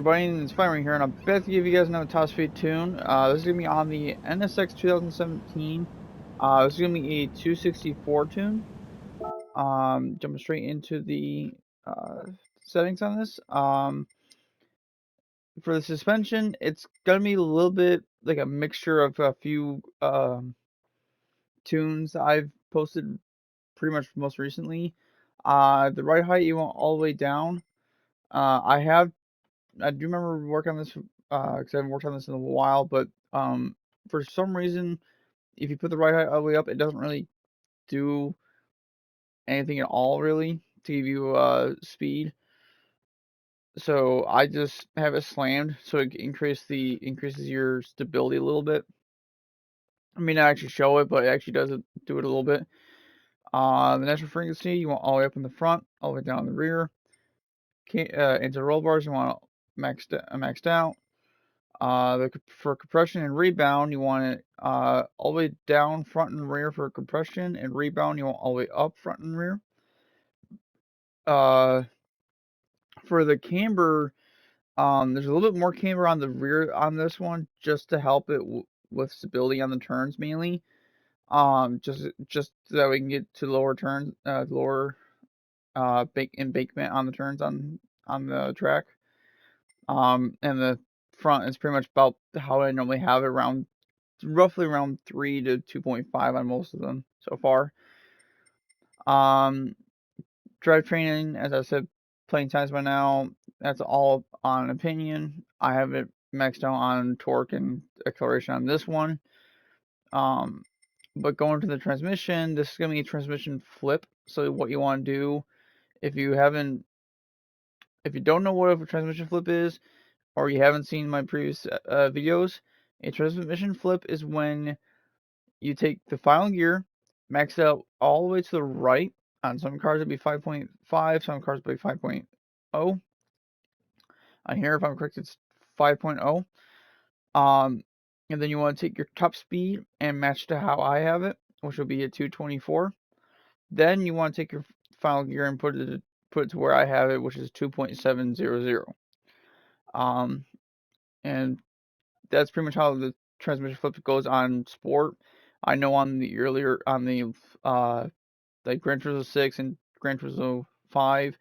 Everybody, it's Firing here, and I'm about to give you guys another top speed tune. This is gonna be on the NSX 2017. This is gonna be a 264 tune. Jumping straight into the settings on this. For the suspension, it's gonna be a little bit like a mixture of a few tunes I've posted pretty much most recently. The ride height you want all the way down. I do remember working on this because I haven't worked on this in a while, but for some reason, if you put the right height all the way up, it doesn't really do anything at all, really, to give you speed. So I just have it slammed so it increases your stability a little bit. I mean, I actually show it, but it actually does do it a little bit. The natural frequency you want all the way up in the front, all the way down in the rear. Into roll bars you want maxed out. For compression and rebound, you want it all the way down front and rear for compression, and rebound you want all the way up front and rear. Uh, for the camber, there's a little bit more camber on the rear on this one, just to help it with stability on the turns mainly. Just so that we can get to lower turns, lower embankment on the turns on the track. And the front is pretty much about how I normally have it, around roughly around 3 to 2.5 on most of them so far. Drivetrain, as I said plenty of times by now, that's all on opinion. I have it maxed out on torque and acceleration on this one. But going to the transmission, this is going to be a transmission flip. So what you want to do, if you don't know what a transmission flip is, or you haven't seen my previous videos, a transmission flip is when you take the final gear, max it out all the way to the right. On some cars it'd be 5.5, some cars would be 5.0. On here, if I'm correct, it's 5.0. And then you want to take your top speed and match to how I have it, which will be at 224. Then you want to take your final gear and put it to where I have it, which is 2.700. And that's pretty much how the transmission flip goes on sport. I know on the like Gran Turismo 6 and Gran Turismo 5,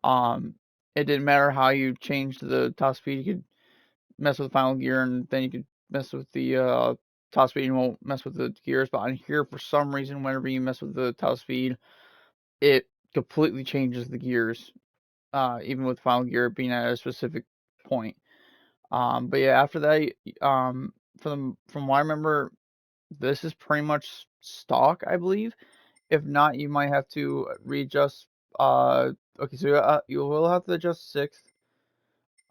it didn't matter how you changed the top speed. You could mess with the final gear, and then you could mess with the top speed. You won't mess with the gears. But on here, for some reason, whenever you mess with the top speed, it completely changes the gears. Even with final gear being at a specific point. But yeah, after that, from what I remember, this is pretty much stock, I believe. If not, you might have to readjust. Okay, so you will have to adjust sixth.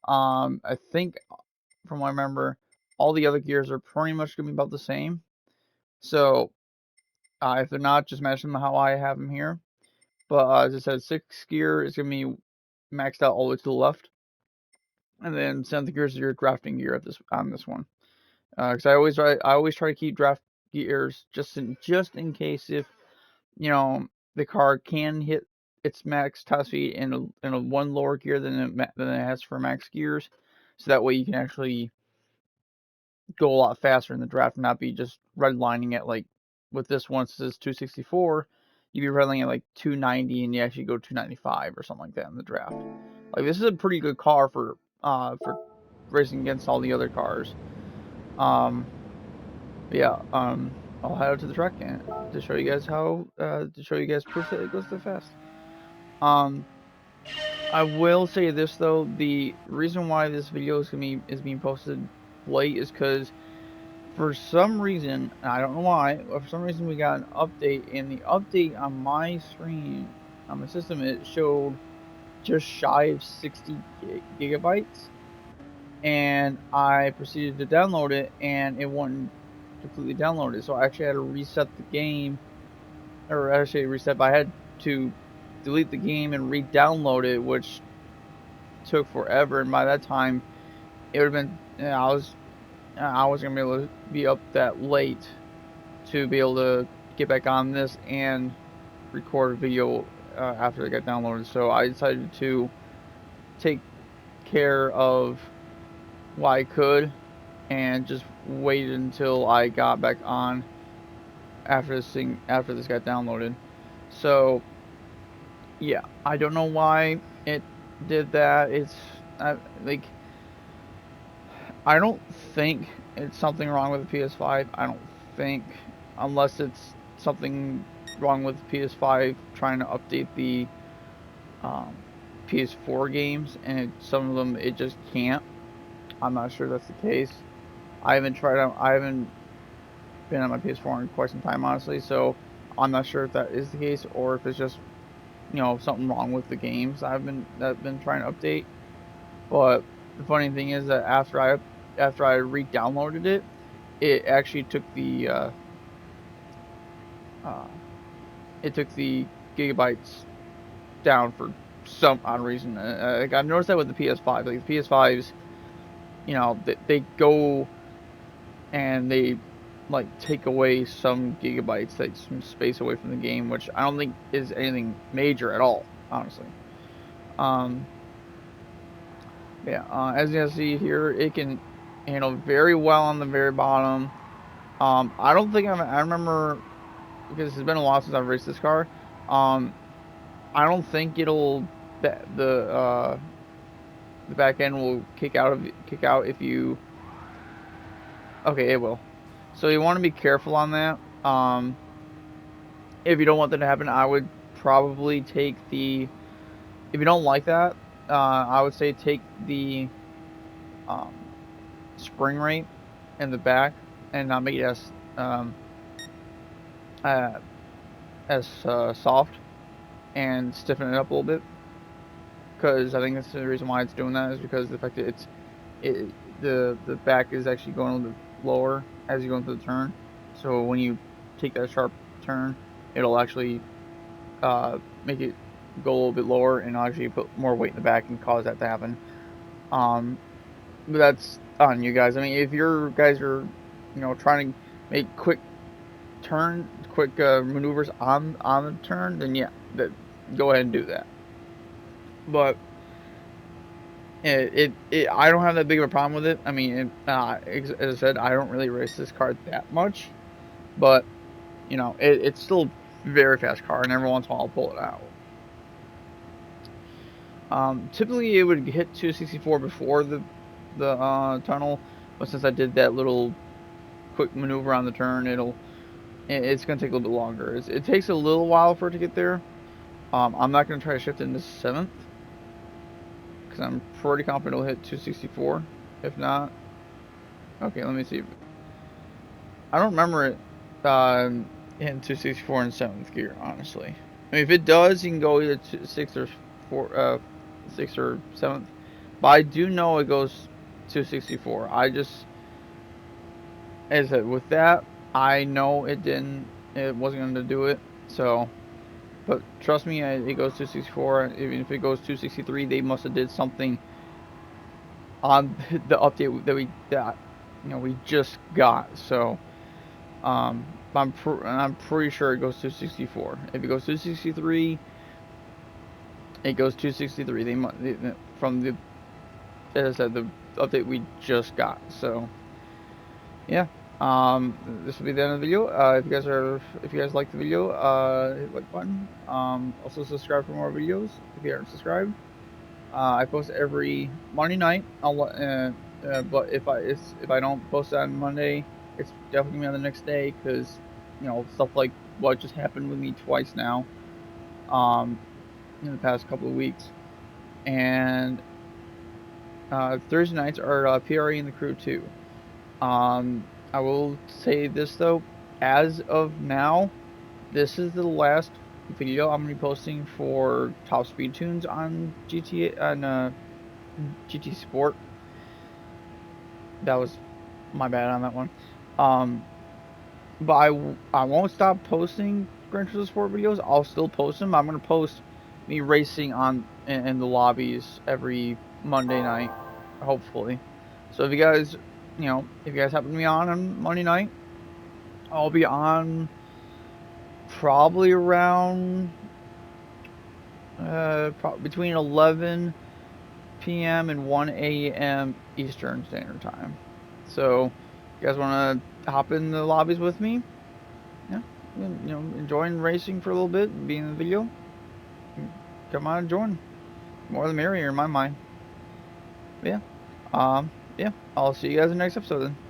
I think from what I remember, all the other gears are pretty much gonna be about the same. So if they're not, just match them how I have them here. But as I said, sixth gear is gonna be maxed out all the way to the left, and then seventh gear is your drafting gear on this one. Because I always try to keep draft gears just in case if the car can hit its max top speed in a one lower gear than it has for max gears, so that way you can actually go a lot faster in the draft and not be just redlining it like with this one. Since it's 264, you'd be redlining at like 290 and you actually go 295 or something like that in the draft. Like, this is a pretty good car for racing against all the other cars. Yeah, I'll head out to the track and to show you guys proof that it goes so fast. I will say this though, the reason why this video is being posted late is because for some reason, I don't know why, but for some reason we got an update, and the update on my screen, on my system, it showed just shy of 60 gigabytes, and I proceeded to download it, and it wouldn't completely download it, so I actually had to reset the game, or actually reset, but I had to delete the game and re-download it, which took forever, and by that time, it would have been, I was gonna be able to be up that late to be able to get back on this and record a video after it got downloaded. So I decided to take care of what I could and just waited until I got back on after this got downloaded. So yeah, I don't know why it did that. Like I don't think it's something wrong with the PS5. I don't think, unless it's something wrong with the PS5 trying to update the um, PS4 games, and some of them it just can't. I'm not sure that's the case. I haven't been on my PS4 in quite some time, honestly. So I'm not sure if that is the case or if it's just something wrong with the games that I've been trying to update. But the funny thing is that after I re-downloaded it, it actually took uh, the gigabytes down for some odd reason. Like I've noticed that with the PS5. Like the PS5s, they go and they like take away some gigabytes, like some space away from the game, which I don't think is anything major at all, honestly. Um, yeah, as you can see here, it can handle very well on the very bottom. I don't think I remember, because it's been a while since I've raced this car. Um, I don't think the back end will kick out if you. Okay, it will. So you want to be careful on that. If you don't want that to happen, I would probably take the. If you don't like that, I would say take the um, spring rate in the back and not make it uh, as soft, and stiffen it up a little bit. Because I think that's the reason why it's doing that, is because of the fact that the back is actually going a little bit lower as you go into the turn. So when you take that sharp turn, it'll actually make it go a little bit lower and actually put more weight in the back and cause that to happen. But that's on you guys. I mean, if your guys are trying to make quick maneuvers on the turn, then yeah, go ahead and do that. But I don't have that big of a problem with it. I mean, as I said, I don't really race this car that much, but it's still a very fast car, and every once in a while I'll pull it out. Typically it would hit 264 before the tunnel, but since I did that little quick maneuver on the turn, it's gonna take a little bit longer. It takes a little while for it to get there. I'm not gonna try to shift into 7th because I'm pretty confident it'll hit 264. If not, okay, let me see. I don't remember it hitting 264 in 7th gear, honestly. I mean, if it does, you can go either 6th or 6th or 7th. But I do know it goes 264. As I said, with that, I know it wasn't going to do it. So, but trust me, it goes 264. Even if it goes 263, they must have did something on the update that we just got. So, I'm pretty sure it goes 264. If it goes 263, it goes 263. From the, as I said, the update we just got. So yeah, this will be the end of the video. If you guys like the video, hit the like button. Also subscribe for more videos if you aren't subscribed. I post every Monday night. But if I don't post on Monday, it's definitely gonna be on the next day, because stuff like what just happened with me twice now, in the past couple of weeks. And Thursday nights are PRE and the crew too. I will say this though, as of now, this is the last video I'm gonna be posting for top speed tunes on GT Sport. That was my bad on that one. But I won't stop posting Gran Turismo Sport videos. I'll still post them. I'm gonna post me racing in the lobbies every Monday night, hopefully. So if you guys happen to be on Monday night, I'll be on probably around between 11 p.m. and 1 a.m. Eastern Standard Time. So, you guys want to hop in the lobbies with me? Yeah, enjoying racing for a little bit, being in the video. Come on and join. More the merrier in my mind. But yeah, yeah. I'll see you guys in the next episode then.